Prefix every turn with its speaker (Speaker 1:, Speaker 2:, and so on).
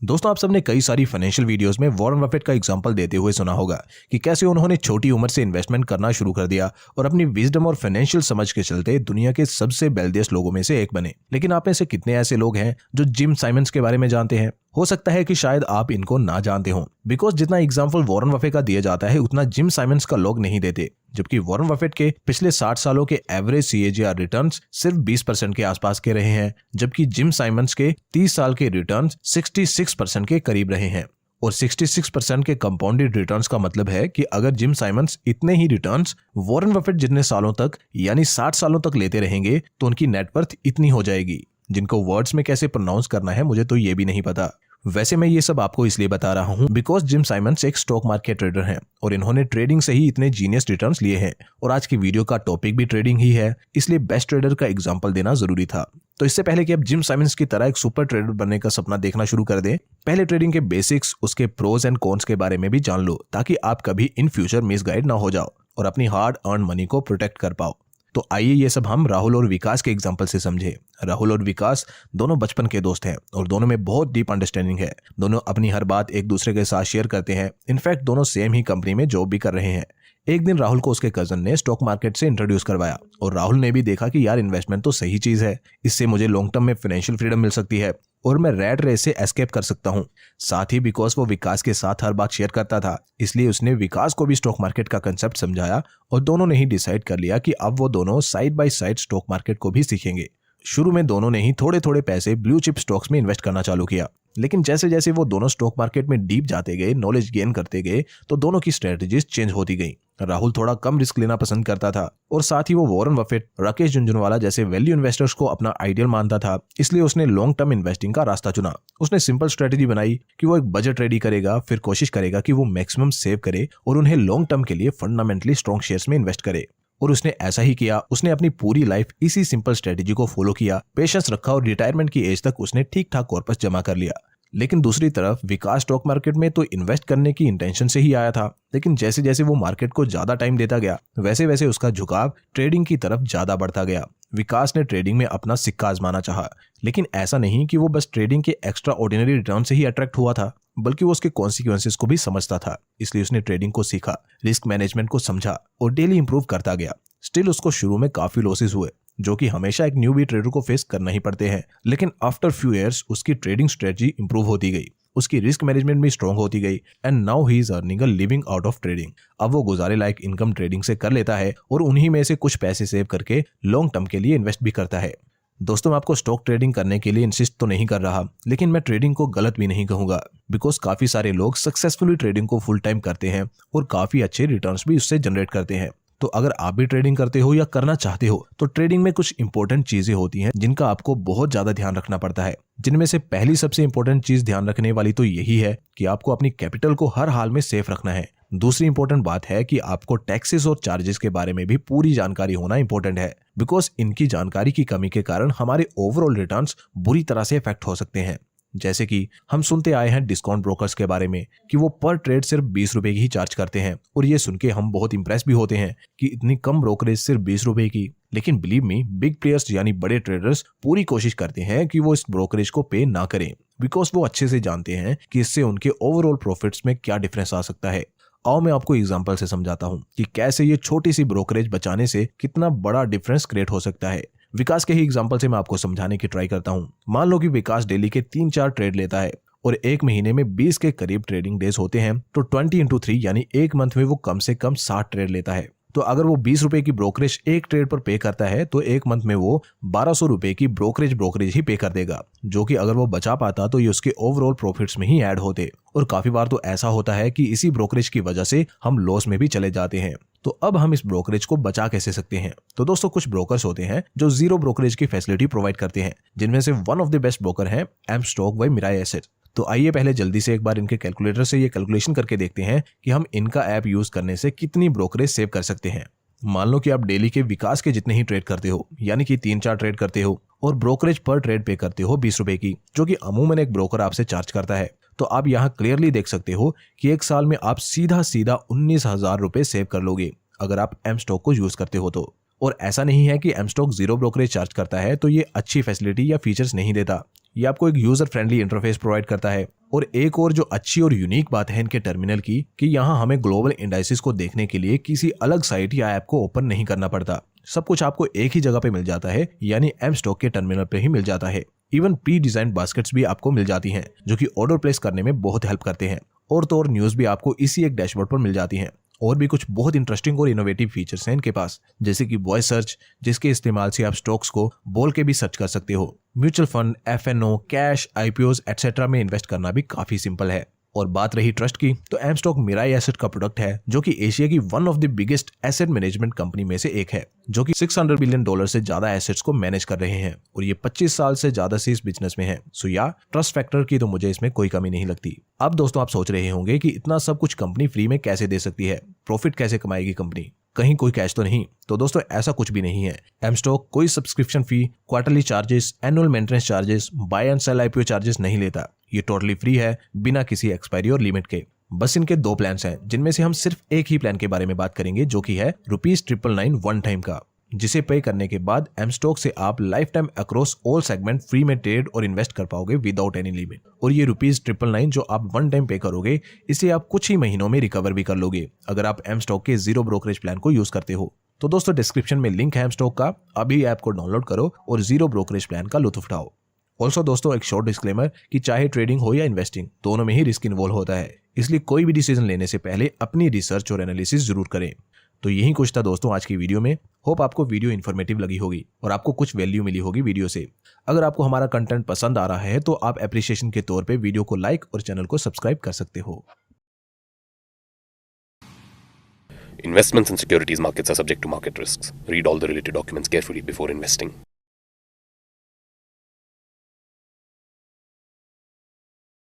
Speaker 1: दोस्तों, आप सबने कई सारी फाइनेंशियल वीडियोस में वॉरेन बफेट का एग्जांपल देते हुए सुना होगा कि कैसे उन्होंने छोटी उम्र से इन्वेस्टमेंट करना शुरू कर दिया और अपनी विजडम और फाइनेंशियल समझ के चलते दुनिया के सबसे वेल्दिएस्ट लोगों में से एक बने। लेकिन आप में से कितने ऐसे लोग हैं जो जिम साइमंस के बारे में जानते हैं? हो सकता है कि शायद आप इनको ना जानते हो, बिकॉज जितना एग्जाम्पल वॉरेन बफेट का दिया जाता है उतना जिम साइमंस का लोग नहीं देते। जबकि वॉरेन बफेट के पिछले 60 सालों के एवरेज CAGR रिटर्न्स सिर्फ 20% के आसपास के रहे हैं, जबकि जिम साइमंस के 30 साल के रिटर्न्स 66% के करीब रहे हैं। और 66% के कंपाउंडेड रिटर्न्स का मतलब है कि अगर जिम साइमंस इतने ही रिटर्न्स वॉरेन बफेट जितने सालों तक यानी 60 सालों तक लेते रहेंगे तो उनकी नेटवर्थ इतनी हो जाएगी, जिनको वर्ड्स में कैसे प्रोनाउंस करना है मुझे तो ये भी नहीं पता। वैसे मैं ये सब आपको इसलिए बता रहा हूँ बिकॉज जिम साइमंस एक स्टॉक मार्केट ट्रेडर हैं और इन्होंने ट्रेडिंग से ही इतने जीनियस रिटर्न्स लिए हैं। और आज की वीडियो का टॉपिक भी ट्रेडिंग ही है, इसलिए बेस्ट ट्रेडर का एग्जांपल देना जरूरी था। तो इससे पहले कि आप जिम साइमंस की तरह एक सुपर ट्रेडर बनने का सपना देखना शुरू कर दें, पहले ट्रेडिंग के बेसिक्स, उसके प्रोज एंड कॉन्स के बारे में भी जान लो, ताकि आप कभी इन फ्यूचर मिसगाइड ना हो जाओ और अपनी हार्ड अर्न मनी को प्रोटेक्ट कर पाओ। तो आइए ये सब हम राहुल और विकास के एग्जांपल से समझे। राहुल और विकास दोनों बचपन के दोस्त हैं और दोनों में बहुत डीप अंडरस्टैंडिंग है। दोनों अपनी हर बात एक दूसरे के साथ शेयर करते हैं। इनफैक्ट दोनों सेम ही कंपनी में जॉब भी कर रहे हैं। एक दिन राहुल को उसके कजन ने स्टॉक मार्केट से इंट्रोड्यूस करवाया और राहुल ने भी देखा कि यार इन्वेस्टमेंट तो सही चीज है, इससे मुझे लॉन्ग टर्म में फाइनेंशियल फ्रीडम मिल सकती है और मैं रैट रेस से एस्केप कर सकता हूँ। साथ ही बिकॉज वो विकास के साथ हर बात शेयर करता था, इसलिए उसने विकास को भी स्टॉक मार्केट का कंसेप्ट समझाया और दोनों ने ही डिसाइड कर लिया कि अब वो दोनों side by side stock market को भी सीखेंगे। शुरू में दोनों ने ही थोड़े थोड़े पैसे ब्लू चिप स्टॉक्स में इन्वेस्ट करना चालू किया, लेकिन जैसे जैसे वो दोनों स्टॉक मार्केट में डीप जाते गए, नॉलेज गेन करते गए, तो दोनों की स्ट्रेटजीज चेंज होती गई। राहुल थोड़ा कम रिस्क लेना पसंद करता था और साथ ही वो वॉरेन बफेट, राकेश झुनझुनवाला जैसे वैल्यू इन्वेस्टर्स को अपना आइडियल मानता था, इसलिए उसने लॉन्ग टर्म इन्वेस्टिंग का रास्ता चुना। उसने सिंपल स्ट्रेटजी बनाई कि वो एक बजट रेडी करेगा, फिर कोशिश करेगा कि वो मैक्सिमम सेव करे और उन्हें लॉन्ग टर्म के लिए फंडामेंटली स्ट्रॉन्ग शेयर्स में इन्वेस्ट करे। और उसने ऐसा ही किया। उसने अपनी पूरी लाइफ इसी सिंपल स्ट्रेटजी को फॉलो किया, पेशेंस रखा और रिटायरमेंट की एज तक उसने ठीक ठाक कॉर्पस जमा कर लिया। लेकिन दूसरी तरफ विकास स्टॉक मार्केट में तो इन्वेस्ट करने की इंटेंशन से ही आया था, लेकिन जैसे जैसे वो मार्केट को ज्यादा टाइम देता गया वैसे वैसे उसका झुकाव ट्रेडिंग की तरफ ज्यादा बढ़ता गया। विकास ने ट्रेडिंग में अपना सिक्का आजमाना चाहा, लेकिन ऐसा नहीं कि वो बस ट्रेडिंग के एक्स्ट्रा ऑर्डिनरी रिटर्न से ही अट्रैक्ट हुआ था, बल्कि वो उसके कॉन्सिक्वेंसेस को भी समझता था। इसलिए उसने ट्रेडिंग को सीखा, रिस्क मैनेजमेंट को समझा और डेली इंप्रूव करता गया। स्टिल उसको शुरू में काफी लॉसेस हुए, जो कि हमेशा एक न्यूबी ट्रेडर को फेस करना ही पड़ते हैं। लेकिन आफ्टर फ्यू इयर्स उसकी ट्रेडिंग स्ट्रेटजी इंप्रूव होती गई, उसकी रिस्क मैनेजमेंट भी स्ट्रांग होती गई and now he is earning a living out of trading. अब वो गुजारे लायक इनकम ट्रेडिंग से कर लेता है और उन्हीं में से कुछ पैसे सेव करके लॉन्ग टर्म के लिए इन्वेस्ट भी करता है। दोस्तों, मैं आपको स्टॉक ट्रेडिंग करने के लिए इंसिस्ट तो नहीं कर रहा, लेकिन मैं ट्रेडिंग को गलत भी नहीं कहूंगा, बिकॉज काफी सारे लोग सक्सेसफुली ट्रेडिंग को फुल टाइम करते हैं और काफी अच्छे रिटर्न्स भी उससे जनरेट करते हैं। तो अगर आप भी ट्रेडिंग करते हो या करना चाहते हो तो ट्रेडिंग में कुछ इंपॉर्टेंट चीजें होती हैं जिनका आपको बहुत ज्यादा ध्यान रखना पड़ता है। जिनमें से पहली सबसे इंपॉर्टेंट चीज ध्यान रखने वाली तो यही है कि आपको अपनी कैपिटल को हर हाल में सेफ रखना है। दूसरी इंपॉर्टेंट बात है कि आपको टैक्सेस और चार्जेस के बारे में भी पूरी जानकारी होना इंपॉर्टेंट है, बिकॉज इनकी जानकारी की कमी के कारण हमारे ओवरऑल रिटर्न्स बुरी तरह से इफेक्ट हो सकते हैं। जैसे कि हम सुनते आए हैं डिस्काउंट ब्रोकर्स के बारे में कि वो पर ट्रेड सिर्फ 20 रुपए की ही चार्ज करते हैं, और ये सुन के हम बहुत इंप्रेस भी होते हैं कि इतनी कम ब्रोकरेज सिर्फ 20 रुपए की। लेकिन बिलीव मी, बिग प्लेयर्स यानी बड़े ट्रेडर्स पूरी कोशिश करते हैं कि वो इस ब्रोकरेज को पे ना करें, बिकॉज वो अच्छे से जानते हैं कि इससे उनके ओवरऑल प्रॉफिट्स में क्या डिफरेंस आ सकता है। आओ मैं आपको एग्जांपल से समझाता हूँ कि कैसे ये छोटी सी ब्रोकरेज बचाने से कितना बड़ा डिफरेंस क्रिएट हो सकता है। विकास के ही एग्जांपल से मैं आपको समझाने की ट्राई करता हूँ। मान लो कि विकास डेली के 3-4 ट्रेड लेता है और एक महीने में 20 के करीब ट्रेडिंग डेज होते हैं, तो 20 × 3 यानी एक मंथ में वो कम से कम 60 ट्रेड लेता है। तो अगर वो 20 रुपए की ब्रोकरेज एक ट्रेड पर पे करता है तो एक मंथ में वो 1200 रुपए की ब्रोकरेज ही पे कर देगा, जो कि अगर वो बचा पाता तो ये उसके ओवरऑल प्रॉफिट्स में ही ऐड होते। और काफी बार तो ऐसा होता है कि इसी ब्रोकरेज की वजह से हम लॉस में भी चले जाते हैं। तो अब हम इस ब्रोकरेज को बचा कैसे सकते हैं? तो दोस्तों, कुछ ब्रोकर्स होते हैं जो जीरो ब्रोकरेज की फैसिलिटी प्रोवाइड करते हैं, जिनमें से one of the best broker हैं M stock by Mirae Asset. तो आइए पहले जल्दी से एक बार इनके कैलकुलेटर से ये कैलकुलेशन करके देखते हैं कि हम इनका ऐप यूज करने से कितनी ब्रोकरेज सेव कर सकते हैं। मान लो कि आप डेली के विकास के जितने ही ट्रेड करते हो, यानी कि 3-4 ट्रेड करते हो, और ब्रोकरेज पर ट्रेड पे करते हो 20 रुपए की, जो कि अमूमन एक ब्रोकर आपसे चार्ज करता है। तो आप यहाँ क्लियरली देख सकते हो कि एक साल में आप सीधा 19,000 रुपए सेव कर लोगे अगर आप एम स्टॉक को यूज करते हो तो। और ऐसा नहीं है कि M stock zero brokerage charge करता है तो ये अच्छी फैसिलिटी या फीचर्स नहीं देता। ये आपको एक यूजर फ्रेंडली इंटरफेस प्रोवाइड करता है, और एक और जो अच्छी और यूनिक बात है इनके टर्मिनल की कि यहाँ हमें ग्लोबल इंडाइसेस को देखने के लिए किसी अलग साइट या ऐप को ओपन नहीं करना पड़ता। सब कुछ आपको एक ही जगह पे मिल जाता है, यानी एम स्टॉक के टर्मिनल पे ही मिल जाता है। इवन प्री डिजाइन बास्केट्स भी आपको मिल जाती हैं जो कि ऑर्डर प्लेस करने में बहुत हेल्प करते हैं। और तो और न्यूज भी आपको इसी एक डैशबोर्ड पर मिल जाती हैं। और भी कुछ बहुत इंटरेस्टिंग और इनोवेटिव फीचर्स हैं इनके पास, जैसे कि वॉइस सर्च, जिसके इस्तेमाल से आप स्टॉक्स को बोल के भी सर्च कर सकते हो। Mutual fund, FnO, cash, IPOs etcetera में इन्वेस्ट करना भी काफी सिंपल है। और बात रही ट्रस्ट की, तो एम स्टॉक मिराई एसेट का प्रोडक्ट है जो कि एशिया की one of the biggest asset management company में से एक है, जो कि $600 बिलियन से ज्यादा एसेट्स को मैनेज कर रहे हैं और ये 25 साल से ज्यादा से इस बिजनेस में है। सो या ट्रस्ट फैक्टर की तो मुझे इसमें कोई कमी नहीं लगती। अब दोस्तों आप सोच रहे होंगे कि इतना सब कुछ कंपनी फ्री में कैसे दे सकती है, प्रॉफिट कैसे कमाएगी कंपनी, कहीं कोई कैश तो नहीं? तो दोस्तों ऐसा कुछ भी नहीं है। एम स्टॉक कोई subscription fee, quarterly charges, annual maintenance charges, buy and sell IPO charges नहीं लेता। ये टोटली फ्री है, बिना किसी एक्सपायरी और लिमिट के। बस इनके 2 प्लान्स हैं, जिनमें से हम सिर्फ एक ही प्लान के बारे में बात करेंगे, जो कि है ₹999 वन टाइम का, जिसे पे करने के बाद एम स्टॉक से आप life time across all segment free में ट्रेड और इन्वेस्ट कर पाओगे विदाउट एनी लिमिट। और ये ₹999 जो आप वन टाइम पे करोगे, इसे आप कुछ ही महीनों में रिकवर भी कर लोगे अगर आप एम स्टॉक के जीरो ब्रोकरेज प्लान को यूज करते हो। तो दोस्तों डिस्क्रिप्शन में लिंक है एम स्टॉक का, अभी ऐप को डाउनलोड करो और जीरो ब्रोकरेज प्लान का लुत्फ उठाओ। ऑल्सो दोस्तों एक शॉर्ट डिस्क्लेमर कि चाहे ट्रेडिंग हो या इन्वेस्टिंग, दोनों में ही रिस्क इन्वॉल्व होता है, इसलिए कोई भी डिसीजन लेने से पहले अपनी रिसर्च और एनालिसिस जरूर करें। तो यही कुछ था दोस्तों आज की वीडियो में। होप आपको वीडियो इन्फॉर्मेटिव लगी होगी और आपको कुछ वैल्यू मिली होगी वीडियो से। अगर आपको हमारा कंटेंट पसंद आ रहा है तो आप एप्रिसिएशन के तौर पे वीडियो को लाइक और चैनल को सब्सक्राइब कर सकते हो।
Speaker 2: Investments in securities markets are subject to market risks. Read all the related documents carefully before investing.